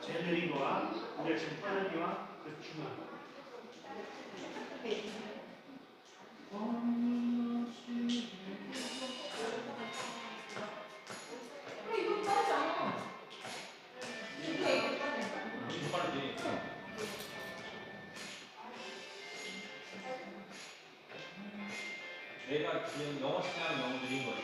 제일 느린 거와 우리가 지금 빠르기와 그 중간. 내가 지금 영어 시간은 너무 느린 거지.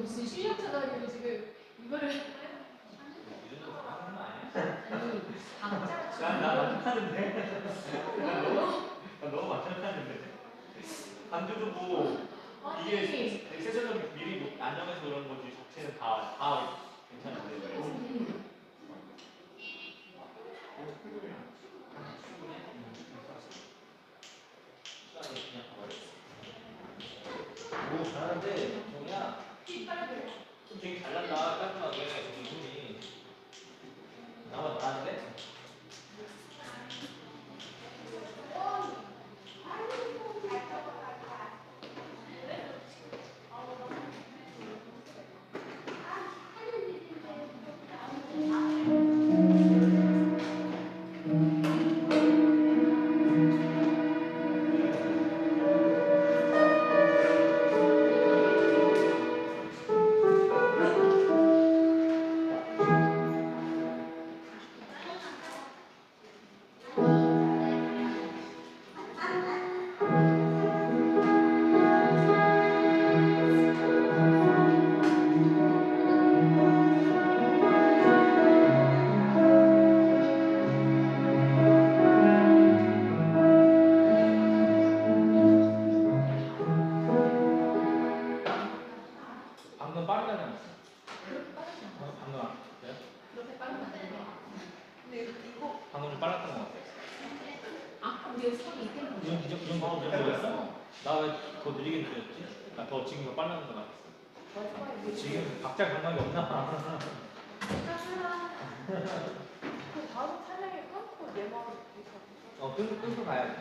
무슨 실력자다니 지금 이거를 아니 각자 나 만족하는데. 나 너무 만족하는데. 반주도 뭐 이게 세션을 미리 안정해서 그런 거지 자체는 다 괜찮은데. 오 잘하는데 정이야. 되게 잘난다 깔끔하게 정이. 나만 잘하는데? 방금 빠르다지 않았어? 방금 안 그래요? 그렇게 빨리 만드는 근데 이거 방금 좀 빨랐던 것 같아. 아까 우리 연습하기 이때는 이 정도였어? 나 왜 더 느리게 느꼈지? 나 더 지금 더 빨랐는 것 같았어. 지금 박자 감각이 없나? 그 다음 촬영에 끊고 내 마음을 끊고 가야지.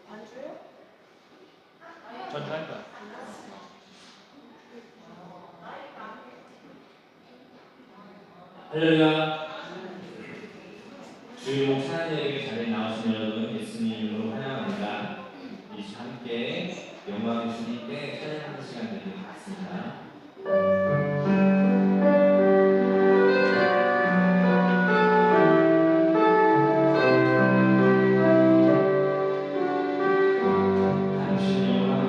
반주요? 전주 할 거야. 할렐루야. 주의 목사님에게 자리에 나오신 여러분 예수님 이름으로 환영합니다. 이 시간 함께 영광의 주님께 찬양하는 시간 되는 것 같습니다. 당신은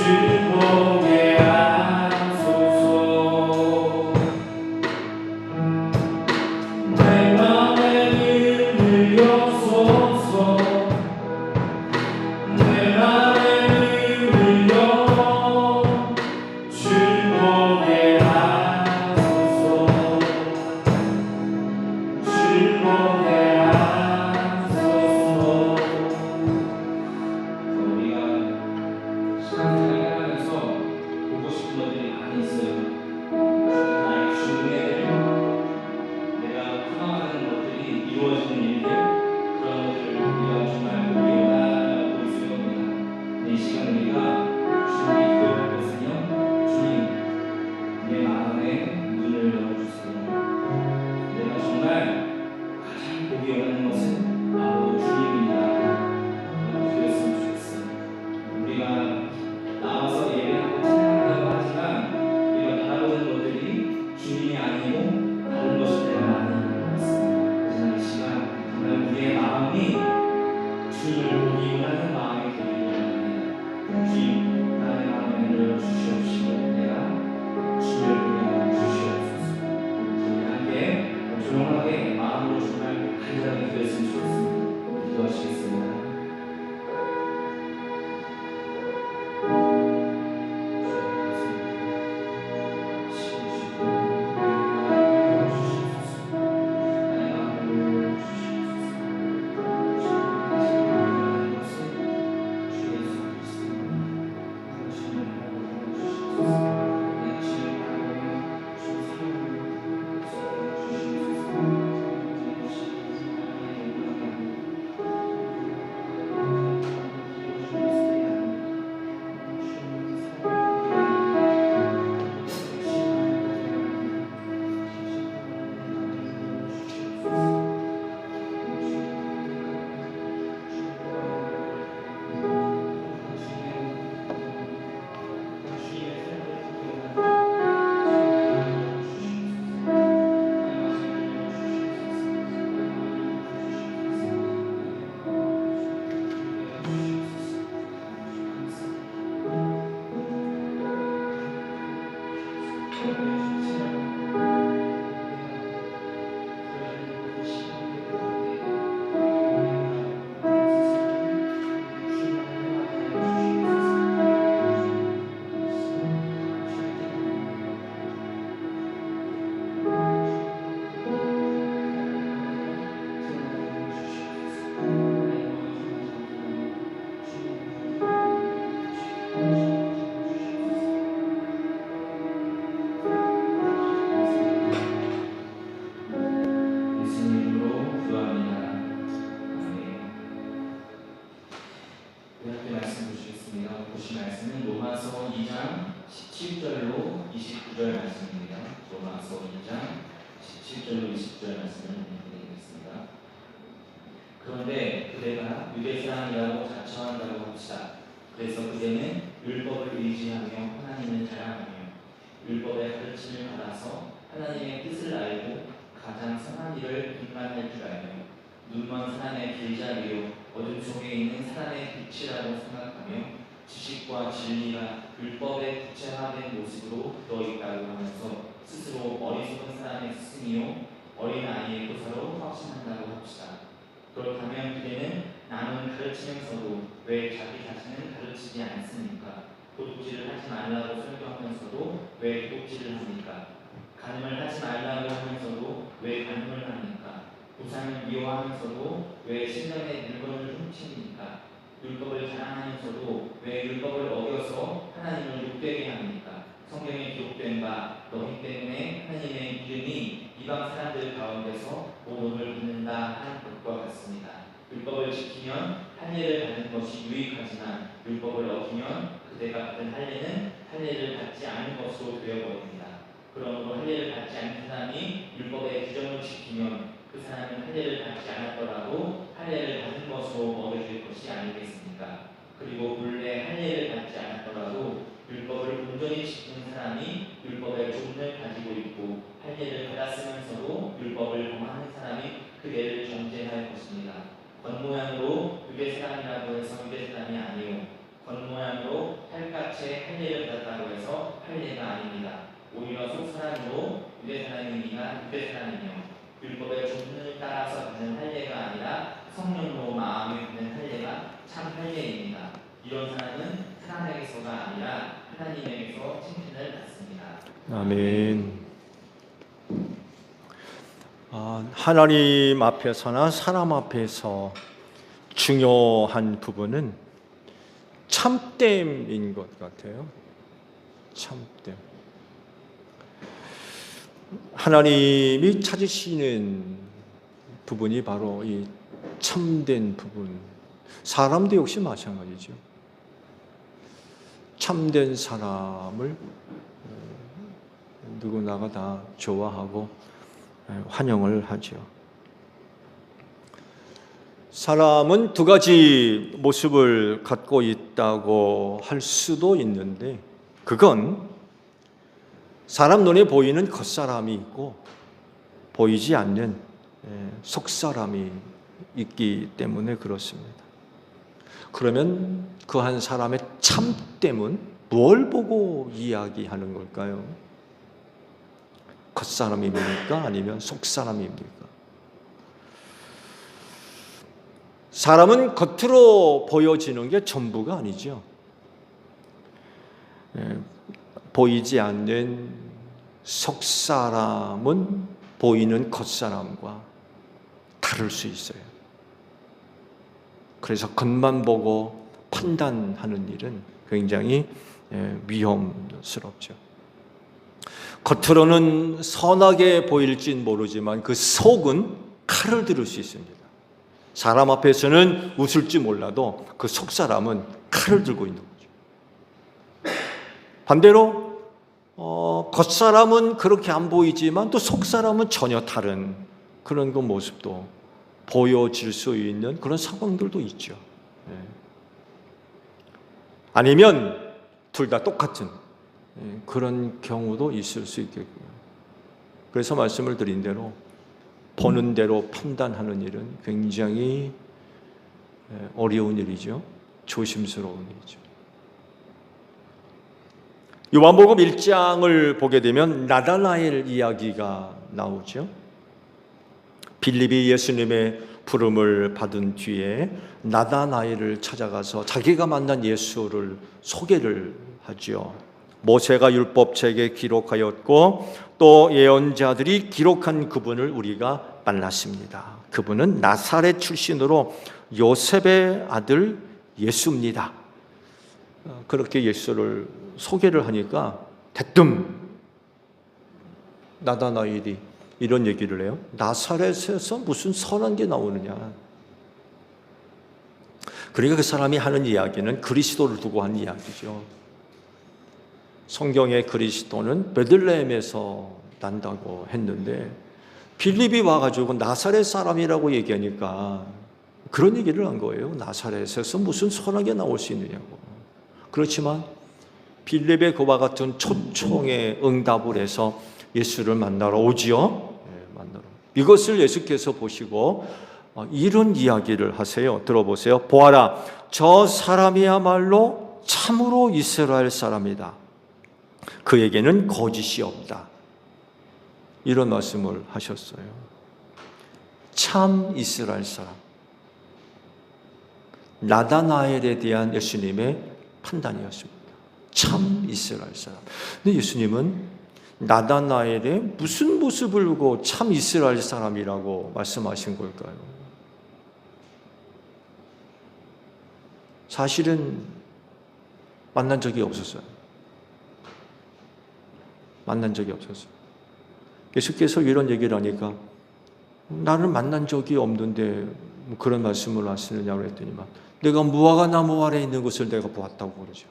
주목해 하소서. 내 맘에 눈을 여소서. 내 맘에 눈을 여 주목해 하소서. 주목해 하소서. 우리가 신앙생활을 하면서 보고 싶은 것들이 많이 있어요. 나의 주님의 내가 소망하는 것들이 이루어지는 일들, 그런 것들을 우리가 정말 보기 원하고 있을 겁니다. 이 시간 우리가 주님이 기도할 것은요, 주님 내 마음에 문을 열어주세요. 내가 정말 가장 보기 원하는 것은 바로 주님입니다. 그랬으면 좋겠어요. 우리가 나와서 예배하고 찬양한다고 하지만 우리가 바라보는 것들이 주님이 아니고 다른 것일 때가 많이 있습니다. 그래서 이 시간 정말 우리의 마음이 주님을 보기 원하는 마음이 되기를 원합니다. 주님, 나의 마음을 열어주시옵시고 내가 주님을 보게 주시옵소서. 우리 함께 조용하게 마음으로 정말 간절하게 기도했으면 좋겠습니다. 기도하시겠습니다. 예수님으로 구합니다. 아멘. 우리 함께 말씀 보시겠습니다. 보신 말씀은 로마서 2장 17절로 29절 말씀입니다. 로마서 2장 17절로 20절 말씀을 드리겠습니다. 그런데 그대가 유대 사람이라고 자처한다고 합시다. 그래서 그대는 율법을 의지하며 하나님을 자랑하며 율법의 가르침을 받아서 하나님의 뜻을 알고 가장 선한 일을 분간할 줄 알며 눈먼 사람의 길자리요 어둠 속에 있는 사람의 빛이라고 생각하며 지식과 진리가 율법에 구체화된 모습으로 들어있다고 하면서 스스로 어리석은 사람의 스승이요 어린아이의 교사로 확신한다고 합시다. 그렇다면 그대는 남은 가르치면서도 왜 자기 자신은 가르치지 않습니까? 도둑질을 하지 말라고 설교하면서도 왜 도둑질을 합니까? 간음을 하지 말라고 하면서도 왜 간음을 합니까? 우상을 미워하면서도 왜 신령의 물건을 훔칩니까? 율법을 자랑하면서도 왜 율법을 어겨서 하나님을 욕되게 합니까? 성경에 기록된 바 너희 때문에 하나님의 이름이 이방 사람들 가운데서 모독을 받는다 한 것과 같습니다. 율법을 지키면 할례를 받는 것이 유익하지만 율법을 어기면 그대가 받은 할례는 할례를 받지 않은 것으로 되어버립니다. 그러므로 할례를 받지 않는 사람이 율법의 규정을 지키면 그 사람은 할례를 받지 않았더라도 할례를 받은 것으로 먹여질 것이 아니겠습니까? 그리고 본래 할례를 받지 않았더라도 율법을 온전히 지키는 사람이 율법의 조문을 가지고 있고 할례를 받았으면서도 율법을 범하는 사람이 그대를 정죄할 것입니다. 겉모양으로 유대 사람이라고 해서 유대 사람이 아니요 겉모양으로 팔같이 할례를 받았다고 해서 할례가 아닙니다. 오히려 속사람으로 유대사람이니가 유대사람이며 율법의 조문을 따라서 받는 할례가 아니라 성령으로 마음에 받는 할례가 참 할례입니다. 이런 사람은 사람에게서가 아니라 하나님에게서 칭찬을 받습니다. 아멘. 하나님 앞에서나 사람 앞에서 중요한 부분은 참됨인 것 같아요. 참됨. 하나님이 찾으시는 부분이 바로 이 참된 부분. 사람도 역시 마찬가지죠. 참된 사람을 누구나가 다 좋아하고 환영을 하죠. 사람은 두 가지 모습을 갖고 있다고 할 수도 있는데 그건 사람 눈에 보이는 겉사람이 있고 보이지 않는 속사람이 있기 때문에 그렇습니다. 그러면 그 한 사람의 참됨은 뭘 보고 이야기하는 걸까요? 겉사람입니까? 아니면 속사람입니까? 사람은 겉으로 보여지는 게 전부가 아니죠. 보이지 않는 속사람은 보이는 겉사람과 다를 수 있어요. 그래서 겉만 보고 판단하는 일은 굉장히 위험스럽죠. 겉으로는 선하게 보일진 모르지만 그 속은 칼을 들을 수 있습니다. 사람 앞에서는 웃을지 몰라도 그 속사람은 칼을 들고 있는 거죠. 반대로 겉사람은 그렇게 안 보이지만 또 속사람은 전혀 다른 그런 그 모습도 보여질 수 있는 그런 상황들도 있죠. 아니면 둘 다 똑같은 그런 경우도 있을 수 있겠고요. 그래서 말씀을 드린 대로 보는 대로 판단하는 일은 굉장히 어려운 일이죠. 조심스러운 일이죠. 요한복음 1장을 보게 되면 나다나엘 이야기가 나오죠. 빌립이 예수님의 부름을 받은 뒤에 나다나엘을 찾아가서 자기가 만난 예수를 소개를 하죠. 모세가 율법책에 기록하였고 또 예언자들이 기록한 그분을 우리가 만났습니다. 그분은 나사렛 출신으로 요셉의 아들 예수입니다. 그렇게 예수를 소개를 하니까 대뜸 나다나엘이 이런 얘기를 해요. 나사렛에서 무슨 선한 게 나오느냐. 그러니까 그 사람이 하는 이야기는 그리스도를 두고 한 이야기죠. 성경의 그리스도는 베들레헴에서 난다고 했는데 빌립이 와가지고 나사렛 사람이라고 얘기하니까 그런 얘기를 한 거예요. 나사렛에서 무슨 선하게 나올 수 있느냐고. 그렇지만 빌립의 그와 같은 초청에 응답을 해서 예수를 만나러 오지요. 만나러. 이것을 예수께서 보시고 이런 이야기를 하세요. 들어보세요. 보아라, 저 사람이야말로 참으로 이스라엘 사람이다. 그에게는 거짓이 없다. 이런 말씀을 하셨어요. 참 이스라엘 사람. 나다나엘에 대한 예수님의 판단이었습니다. 참 이스라엘 사람. 근데 예수님은 나다나엘의 무슨 모습을 보고 참 이스라엘 사람이라고 말씀하신 걸까요? 사실은 만난 적이 없었어요. 만난 적이 없었어요. 예수께서 이런 얘기를 하니까 나를 만난 적이 없는데 그런 말씀을 하시느냐고 했더니만 내가 무화과 나무 아래 있는 것을 내가 보았다고 그러죠.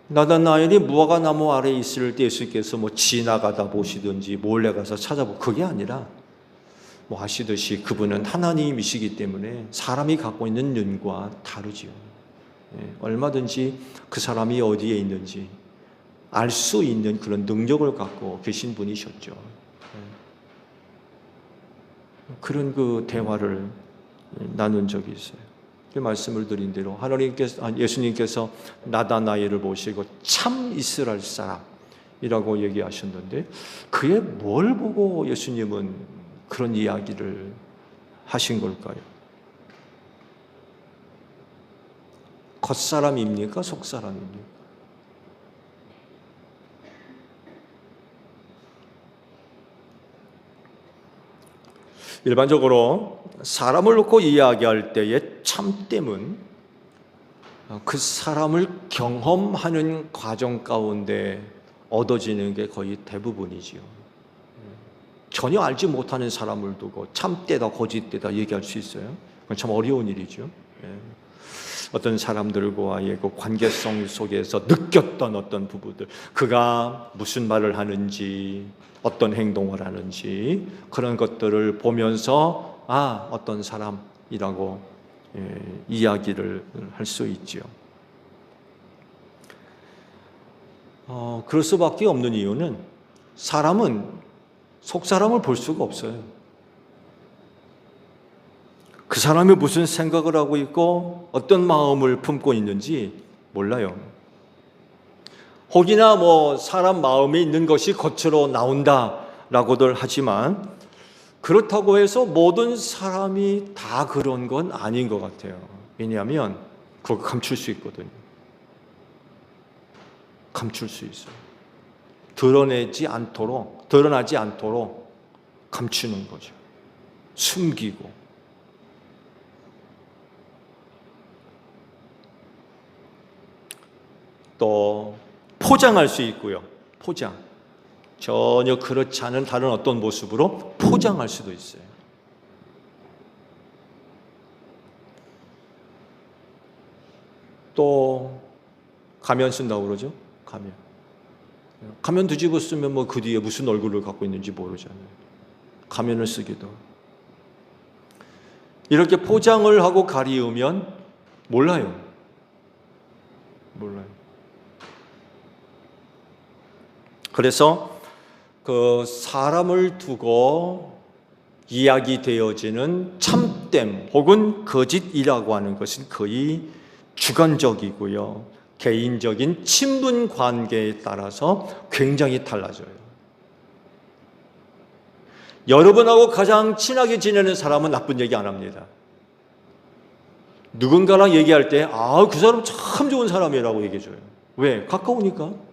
나다나엘이 무화과 나무 아래 있을 때 예수께서 지나가다 보시든지 몰래 가서 찾아보고 그게 아니라 아시듯이 그분은 하나님이시기 때문에 사람이 갖고 있는 눈과 다르지요. 얼마든지 그 사람이 어디에 있는지 알 수 있는 그런 능력을 갖고 계신 분이셨죠. 그런 그 대화를 나눈 적이 있어요. 말씀을 드린 대로 예수님께서 나다나엘을 보시고 참 이스라엘 사람이라고 얘기하셨는데 그의 뭘 보고 예수님은 그런 이야기를 하신 걸까요? 겉사람입니까? 속사람입니까? 일반적으로 사람을 놓고 이야기할 때의 참됨은 그 사람을 경험하는 과정 가운데 얻어지는 게 거의 대부분이지요. 전혀 알지 못하는 사람을 두고 참되다 거짓되다 얘기할 수 있어요. 그건 참 어려운 일이죠. 어떤 사람들과의 그 관계성 속에서 느꼈던 어떤 부분들, 그가 무슨 말을 하는지, 어떤 행동을 하는지 그런 것들을 보면서 어떤 사람이라고 이야기를 할 수 있지요. 그럴 수밖에 없는 이유는 사람은 속사람을 볼 수가 없어요. 그 사람이 무슨 생각을 하고 있고 어떤 마음을 품고 있는지 몰라요. 혹이나 사람 마음에 있는 것이 겉으로 나온다라고들 하지만 그렇다고 해서 모든 사람이 다 그런 건 아닌 것 같아요. 왜냐하면 그걸 감출 수 있거든요. 감출 수 있어요. 드러나지 않도록 감추는 거죠. 숨기고. 또 포장할 수 있고요. 포장. 전혀 그렇지 않은 다른 어떤 모습으로 포장할 수도 있어요. 또 가면 쓴다고 그러죠. 가면 뒤집어 쓰면 그 뒤에 무슨 얼굴을 갖고 있는지 모르잖아요. 가면을 쓰기도. 이렇게 포장을 하고 가리우면 몰라요. 그래서 그 사람을 두고 이야기되어지는 참됨 혹은 거짓이라고 하는 것은 거의 주관적이고요. 개인적인 친분 관계에 따라서 굉장히 달라져요. 여러분하고 가장 친하게 지내는 사람은 나쁜 얘기 안 합니다. 누군가랑 얘기할 때 그 사람 참 좋은 사람이라고 얘기해줘요. 왜? 가까우니까.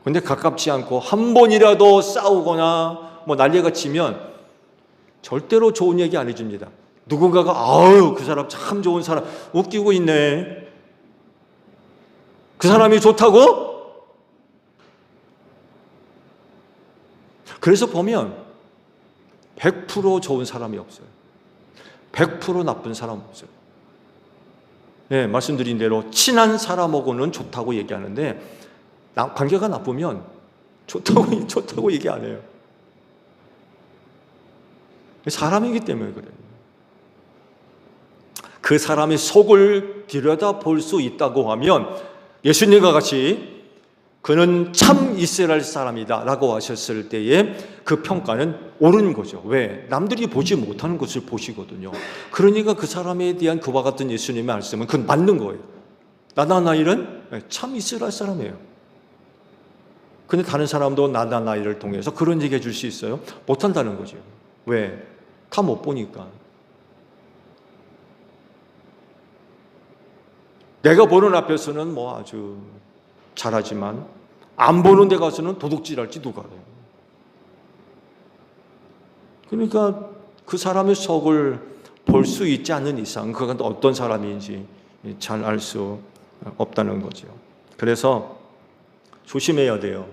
근데 가깝지 않고 한 번이라도 싸우거나 난리가 치면 절대로 좋은 얘기 안 해줍니다. 누군가가 그 사람 참 좋은 사람 웃기고 있네. 그 사람이 좋다고? 그래서 보면 100% 좋은 사람이 없어요. 100% 나쁜 사람 없어요. 네, 말씀드린 대로 친한 사람하고는 좋다고 얘기하는데 관계가 나쁘면 좋다고 얘기 안 해요. 사람이기 때문에 그래요. 그 사람의 속을 들여다볼 수 있다고 하면 예수님과 같이 그는 참 이스라엘 사람이다 라고 하셨을 때에 그 평가는 옳은 거죠. 왜? 남들이 보지 못하는 것을 보시거든요. 그러니까 그 사람에 대한 그와 같은 예수님의 말씀은 그건 맞는 거예요. 나다나엘은 참 이스라엘 사람이에요. 근데 다른 사람도 나다나엘을 통해서 그런 얘기 해줄 수 있어요? 못한다는 거죠. 왜? 다 못 보니까. 내가 보는 앞에서는 아주 잘하지만 안 보는 데 가서는 도둑질할지 누가 알아요. 그러니까 그 사람의 속을 볼 수 있지 않는 이상 그가 어떤 사람인지 잘 알 수 없다는 거죠. 그래서 조심해야 돼요.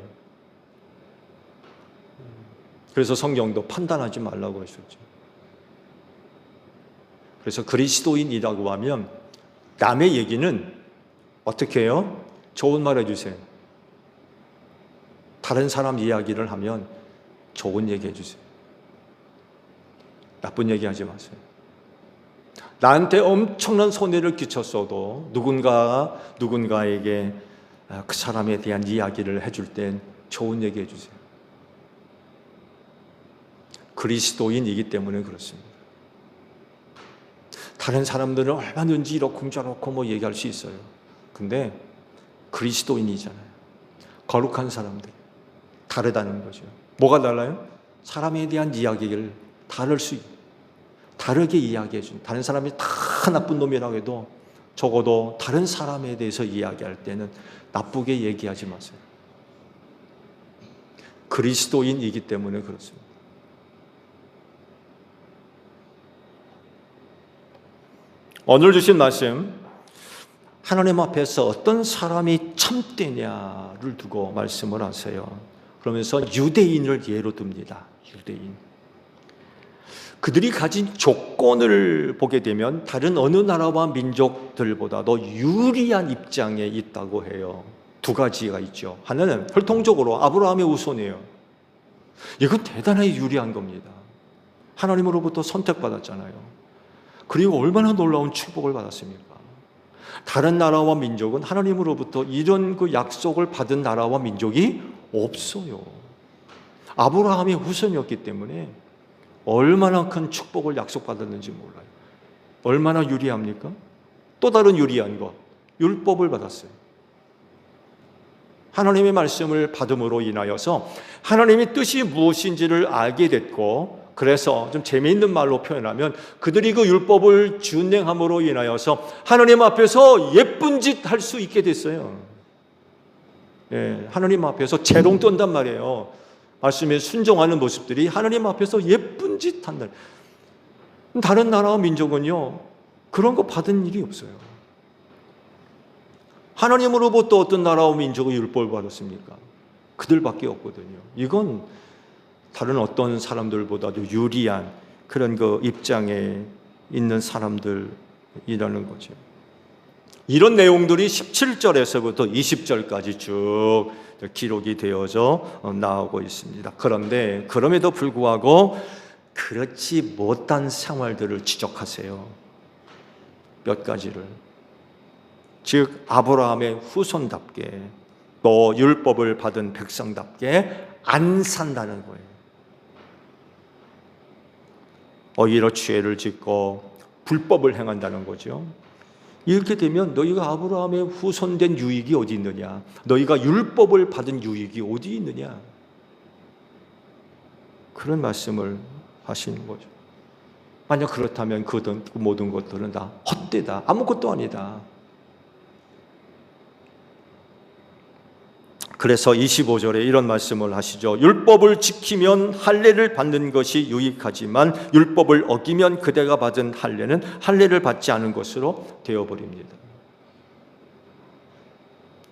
그래서 성경도 판단하지 말라고 하셨죠. 그래서 그리스도인이라고 하면 남의 얘기는 어떻게 해요? 좋은 말 해주세요. 다른 사람 이야기를 하면 좋은 얘기 해주세요. 나쁜 얘기 하지 마세요. 나한테 엄청난 손해를 끼쳤어도 누군가에게 그 사람에 대한 이야기를 해줄 땐 좋은 얘기 해주세요. 그리스도인이기 때문에 그렇습니다. 다른 사람들은 얼마든지 이렇고 저렇고 뭐 얘기할 수 있어요. 근데 그리스도인이잖아요. 거룩한 사람들 다르다는 거죠. 뭐가 달라요? 사람에 대한 이야기를 다르게 이야기해 준. 다른 사람이 다 나쁜 놈이라고 해도 적어도 다른 사람에 대해서 이야기할 때는 나쁘게 얘기하지 마세요. 그리스도인이기 때문에 그렇습니다. 오늘 주신 말씀, 하나님 앞에서 어떤 사람이 참되냐를 두고 말씀을 하세요. 그러면서 유대인을 예로 듭니다. 유대인. 그들이 가진 조건을 보게 되면 다른 어느 나라와 민족들보다도 유리한 입장에 있다고 해요. 두 가지가 있죠. 하나는 혈통적으로 아브라함의 후손이에요. 이건 대단히 유리한 겁니다. 하나님으로부터 선택받았잖아요. 그리고 얼마나 놀라운 축복을 받았습니까? 다른 나라와 민족은 하나님으로부터 이런 그 약속을 받은 나라와 민족이 없어요. 아브라함의 후손이었기 때문에 얼마나 큰 축복을 약속받았는지 몰라요. 얼마나 유리합니까? 또 다른 유리한 것, 율법을 받았어요. 하나님의 말씀을 받음으로 인하여서 하나님의 뜻이 무엇인지를 알게 됐고, 그래서 좀 재미있는 말로 표현하면 그들이 그 율법을 준행함으로 인하여서 하나님 앞에서 예쁜 짓 할 수 있게 됐어요. 예, 하나님 앞에서 재롱 떤단 말이에요. 말씀에 순종하는 모습들이 하나님 앞에서 예쁜 짓 한다. 다른 나라와 민족은요, 그런 거 받은 일이 없어요. 하나님으로부터 어떤 나라와 민족의 율법을 받았습니까? 그들밖에 없거든요. 이건 다른 어떤 사람들보다도 유리한 그런 그 입장에 있는 사람들이라는 거죠. 이런 내용들이 17절에서부터 20절까지 쭉 기록이 되어져 나오고 있습니다. 그런데 그럼에도 불구하고 그렇지 못한 생활들을 지적하세요. 몇 가지를. 즉 아브라함의 후손답게 또 율법을 받은 백성답게 안 산다는 거예요. 오히려 죄를 짓고 불법을 행한다는 거죠. 이렇게 되면 너희가 아브라함의 후손된 유익이 어디 있느냐? 너희가 율법을 받은 유익이 어디 있느냐? 그런 말씀을 하시는 거죠. 만약 그렇다면 그 모든 것들은 다 헛되다. 아무것도 아니다. 그래서 25절에 이런 말씀을 하시죠. 율법을 지키면 할례를 받는 것이 유익하지만 율법을 어기면 그대가 받은 할례는 할례를 받지 않은 것으로 되어버립니다.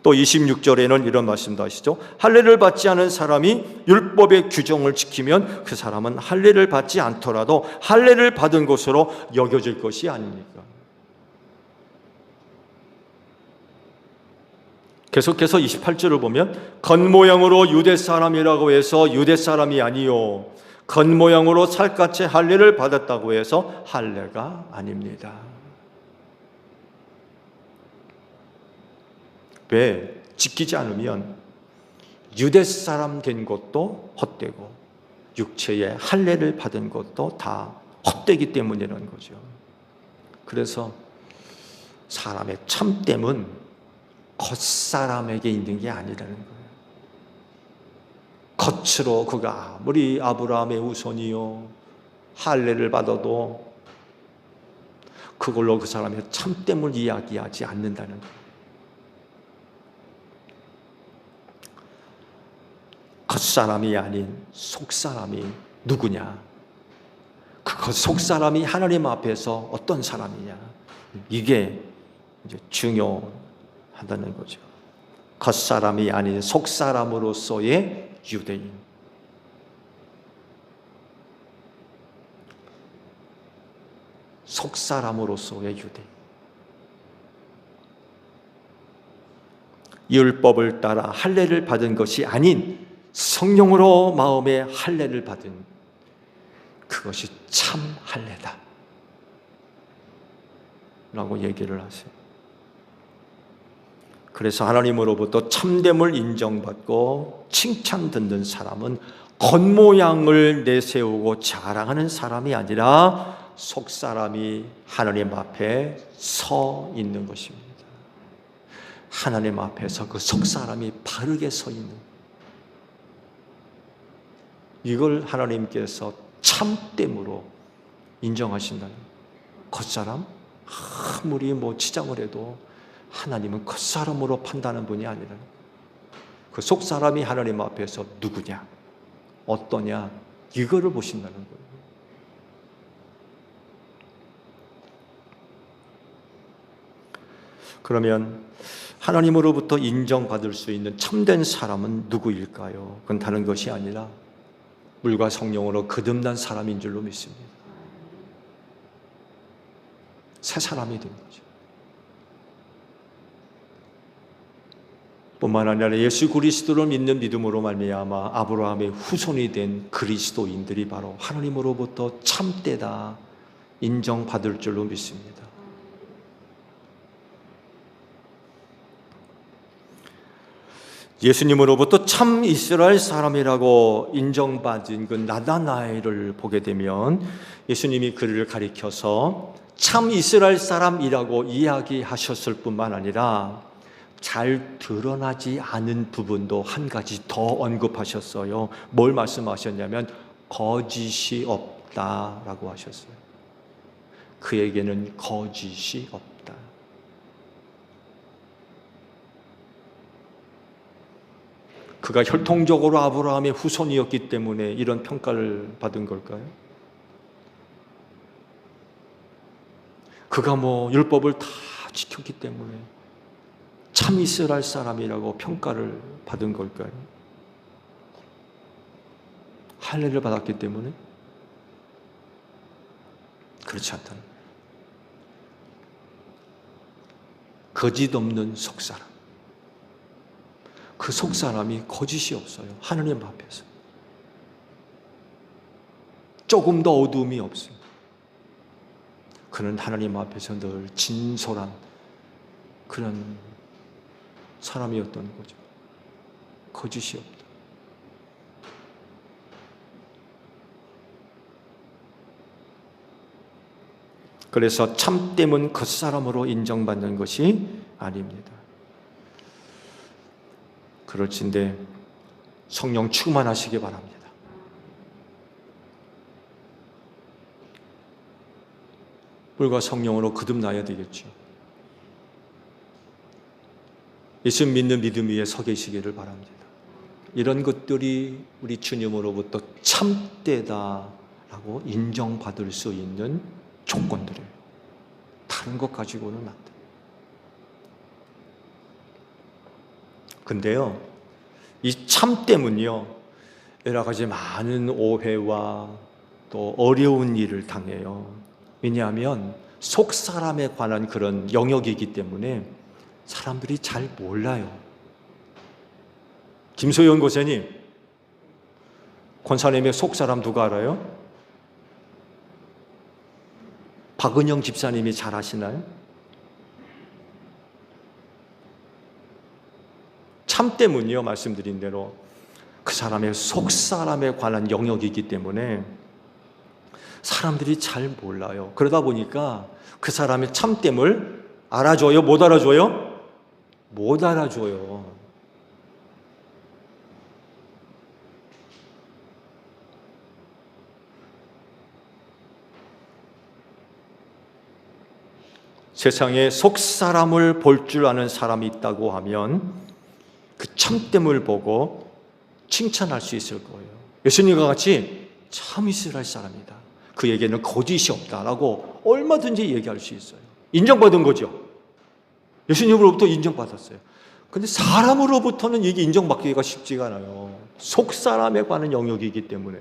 또 26절에는 이런 말씀도 하시죠. 할례를 받지 않은 사람이 율법의 규정을 지키면 그 사람은 할례를 받지 않더라도 할례를 받은 것으로 여겨질 것이 아닙니까? 계속해서 28절을 보면 겉모양으로 유대 사람이라고 해서 유대 사람이 아니요 겉모양으로 살갗의 할례를 받았다고 해서 할례가 아닙니다. 왜? 지키지 않으면 유대 사람 된 것도 헛되고 육체의 할례를 받은 것도 다 헛되기 때문이라는 거죠. 그래서 사람의 참됨은 겉사람에게 있는 게 아니라는 거예요. 겉으로 그가 아무리 아브라함의 후손이요 할례를 받아도 그걸로 그 사람의 참됨을 이야기하지 않는다는 거예요. 겉사람이 아닌 속사람이 누구냐? 그 속사람이 하나님 앞에서 어떤 사람이냐? 이게 이제 중요하다는 거죠. 겉사람이 아닌 속사람으로서의 유대인. 속사람으로서의 유대인. 율법을 따라 할례를 받은 것이 아닌 성령으로 마음의 할례를 받은 그것이 참 할례다 라고 얘기를 하세요. 그래서 하나님으로부터 참됨을 인정받고 칭찬 듣는 사람은 겉모양을 내세우고 자랑하는 사람이 아니라 속 사람이 하나님 앞에 서 있는 것입니다. 하나님 앞에서 그 속 사람이 바르게 서 있는, 이걸 하나님께서 참됨으로 인정하신다는, 겉사람 아무리 치장을 해도 하나님은 겉사람으로 판단하는 분이 아니라 그 속사람이 하나님 앞에서 누구냐, 어떠냐, 이거를 보신다는 거예요. 그러면 하나님으로부터 인정받을 수 있는 참된 사람은 누구일까요? 그건 다른 것이 아니라 물과 성령으로 거듭난 사람인 줄로 믿습니다. 새 사람이 된 거죠. 뿐만 아니라 예수 그리스도를 믿는 믿음으로 말미암아 아브라함의 후손이 된 그리스도인들이 바로 하나님으로부터 참되다 인정받을 줄로 믿습니다. 예수님으로부터 참 이스라엘 사람이라고 인정받은 그 나다나엘을 보게 되면 예수님이 그를 가리켜서 참 이스라엘 사람이라고 이야기하셨을 뿐만 아니라 잘 드러나지 않은 부분도 한 가지 더 언급하셨어요. 뭘 말씀하셨냐면 거짓이 없다라고 하셨어요. 그에게는 거짓이 없다. 그가 혈통적으로 아브라함의 후손이었기 때문에 이런 평가를 받은 걸까요? 그가 율법을 다 지켰기 때문에 참 이스라엘 사람이라고 평가를 받은 걸까요? 할례를 받았기 때문에? 그렇지 않다는 거예요. 거짓 없는 속사람. 그 속사람이 거짓이 없어요. 하느님 앞에서. 조금 더 어두움이 없어요. 그는 하나님 앞에서 늘 진솔한 그런 사람이었던 거죠. 거짓이 없다. 그래서 참됨은 겉사람으로 인정받는 것이 아닙니다. 그럴진데 성령 충만하시기 바랍니다. 물과 성령으로 거듭나야 되겠죠. 예수 믿는 믿음 위에 서 계시기를 바랍니다. 이런 것들이 우리 주님으로부터 참되다라고 인정받을 수 있는 조건들이에요. 다른 것 가지고는 안 돼요. 근데요, 이 참됨은요, 여러 가지 많은 오해와 또 어려운 일을 당해요. 왜냐하면 속 사람에 관한 그런 영역이기 때문에 사람들이 잘 몰라요. 김소연 고사님, 권사님의 속 사람 누가 알아요? 박은영 집사님이 잘 아시나요? 참됨은요, 말씀드린 대로 그 사람의 속 사람에 관한 영역이기 때문에 사람들이 잘 몰라요. 그러다 보니까 그 사람의 참됨을 알아줘요? 못 알아줘요? 못 알아줘요. 세상에 속 사람을 볼 줄 아는 사람이 있다고 하면 그 참됨을 보고 칭찬할 수 있을 거예요. 예수님과 같이 참 이스라엘 사람이다. 그에게는 거짓이 없다라고 얼마든지 얘기할 수 있어요. 인정받은 거죠. 예수님으로부터 인정받았어요. 근데 사람으로부터는 이게 인정받기가 쉽지가 않아요. 속 사람에 관한 영역이기 때문에.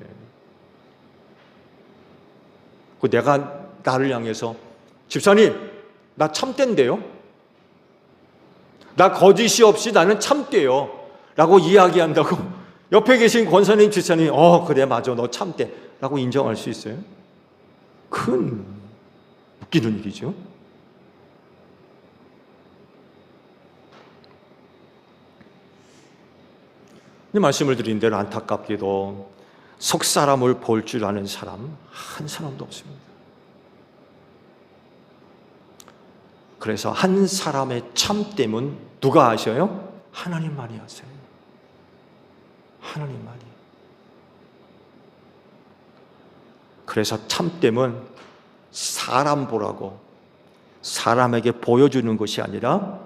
내가 나를 향해서 집사님, 나 참된데요? 나 거짓이 없이 나는 참대요 라고 이야기한다고 옆에 계신 권사님, 집사님이 그래 맞아 너 참대 라고 인정할 수 있어요? 큰 웃기는 일이죠. 이 말씀을 드린 대로 안타깝게도 속 사람을 볼 줄 아는 사람 한 사람도 없습니다. 그래서 한 사람의 참됨은 누가 아셔요? 하나님만이 아세요. 하나님만이. 그래서 참됨은 사람 보라고 사람에게 보여주는 것이 아니라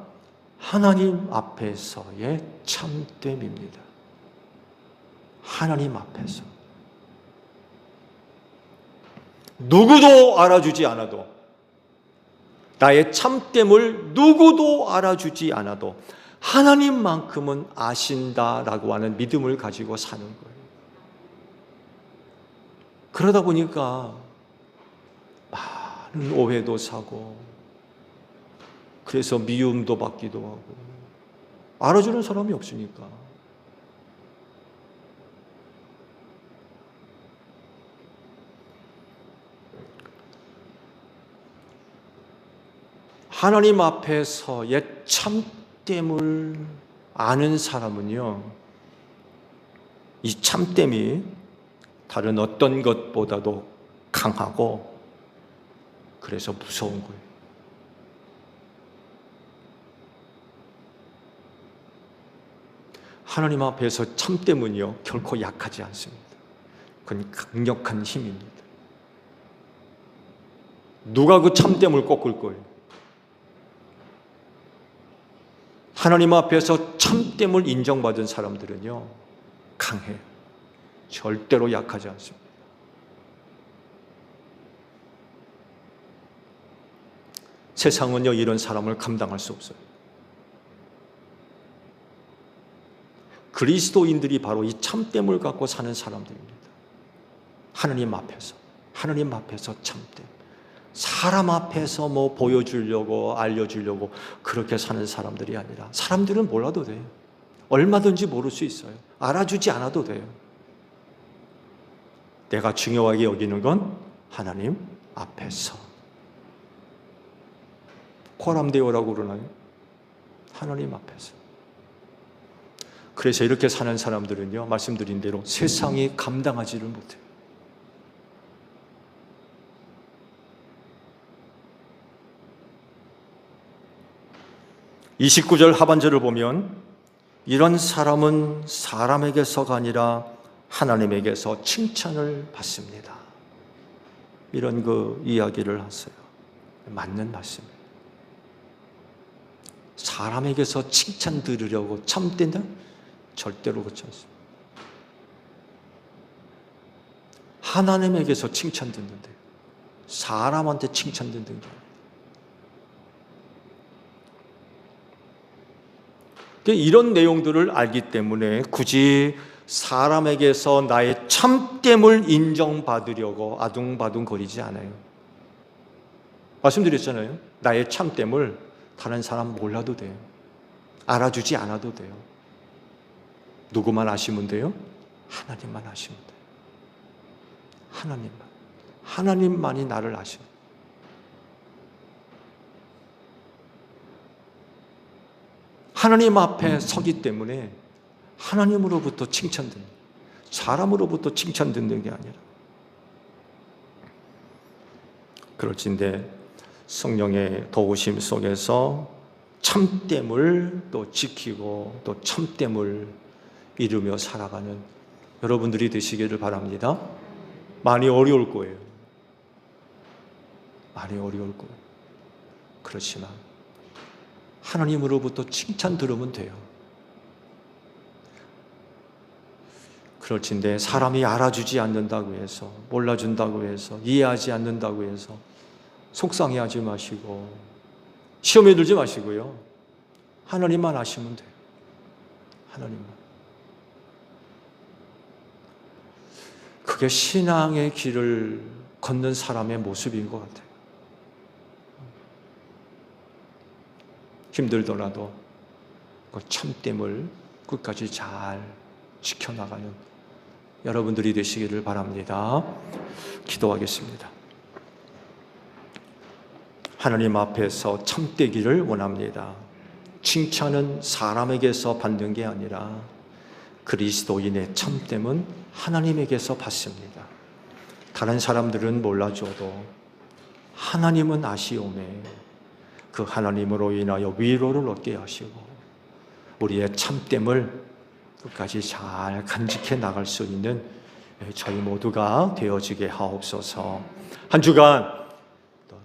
하나님 앞에서의 참됨입니다. 하나님 앞에서. 누구도 알아주지 않아도, 나의 참됨을 누구도 알아주지 않아도 하나님만큼은 아신다라고 하는 믿음을 가지고 사는 거예요. 그러다 보니까 많은 오해도 사고, 그래서 미움도 받기도 하고, 알아주는 사람이 없으니까. 하나님 앞에서의 참됨을 아는 사람은요, 이 참됨이 다른 어떤 것보다도 강하고, 그래서 무서운 거예요. 하나님 앞에서 참됨은요, 결코 약하지 않습니다. 그건 강력한 힘입니다. 누가 그 참됨을 꺾을 거예요? 하나님 앞에서 참됨을 인정받은 사람들은요, 강해요. 절대로 약하지 않습니다. 세상은요, 이런 사람을 감당할 수 없어요. 그리스도인들이 바로 이 참됨을 갖고 사는 사람들입니다. 하나님 앞에서 참됨. 사람 앞에서 뭐 보여주려고 알려주려고 그렇게 사는 사람들이 아니라, 사람들은 몰라도 돼요. 얼마든지 모를 수 있어요. 알아주지 않아도 돼요. 내가 중요하게 여기는 건 하나님 앞에서. 코람데오라고 그러나요? 하나님 앞에서. 그래서 이렇게 사는 사람들은요, 말씀드린 대로 세상이 감당하지를 못해요. (29절) 하반절을 보면 이런 사람은 사람에게서가 아니라 하나님에게서 칭찬을 받습니다. 이런 그 이야기를 하세요. 맞는 말씀이에요. 사람에게서 칭찬 들으려고 참된다? 절대로 그렇지 않습니다. 하나님에게서 칭찬 듣는데, 사람한테 칭찬 듣는 게 아니에요. 이런 내용들을 알기 때문에 굳이 사람에게서 나의 참됨을 인정받으려고 아둥바둥거리지 않아요. 말씀드렸잖아요. 나의 참됨을 다른 사람 몰라도 돼요. 알아주지 않아도 돼요. 누구만 아시면 돼요? 하나님만 아시면 돼요. 하나님만. 하나님만이 나를 아셔요. 하나님 앞에 서기 때문에 하나님으로부터 칭찬 듣는, 사람으로부터 칭찬 듣는 게 아니라. 그럴진데 성령의 도우심 속에서 참됨을 또 지키고 또 참됨을 이루며 살아가는 여러분들이 되시기를 바랍니다. 많이 어려울 거예요. 많이 어려울 거예요. 그렇지만 하나님으로부터 칭찬 들으면 돼요. 그럴진데 사람이 알아주지 않는다고 해서, 몰라준다고 해서, 이해하지 않는다고 해서 속상해하지 마시고 시험에 들지 마시고요. 하나님만 아시면 돼요. 하나님만. 그게 신앙의 길을 걷는 사람의 모습인 것 같아요. 힘들더라도 그 참됨을 끝까지 잘 지켜나가는 여러분들이 되시기를 바랍니다. 기도하겠습니다. 하나님 앞에서 참되기를 원합니다. 칭찬은 사람에게서 받는 게 아니라 그리스도인의 참됨은 하나님에게서 받습니다. 다른 사람들은 몰라줘도 하나님은 아시오매. 그 하나님으로 인하여 위로를 얻게 하시고 우리의 참됨을 끝까지 잘 간직해 나갈 수 있는 저희 모두가 되어지게 하옵소서. 한 주간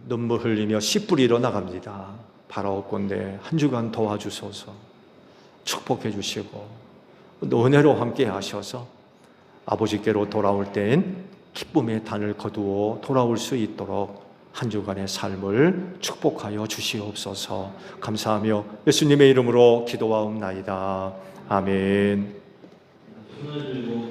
눈물 흘리며 씨 뿌리러 나갑니다. 바라옵건대 한 주간 도와주소서. 축복해 주시고 은혜로 함께 하셔서 아버지께로 돌아올 땐 기쁨의 단을 거두어 돌아올 수 있도록 한 주간의 삶을 축복하여 주시옵소서. 감사하며 예수님의 이름으로 기도하옵나이다. 아멘. 손을 들고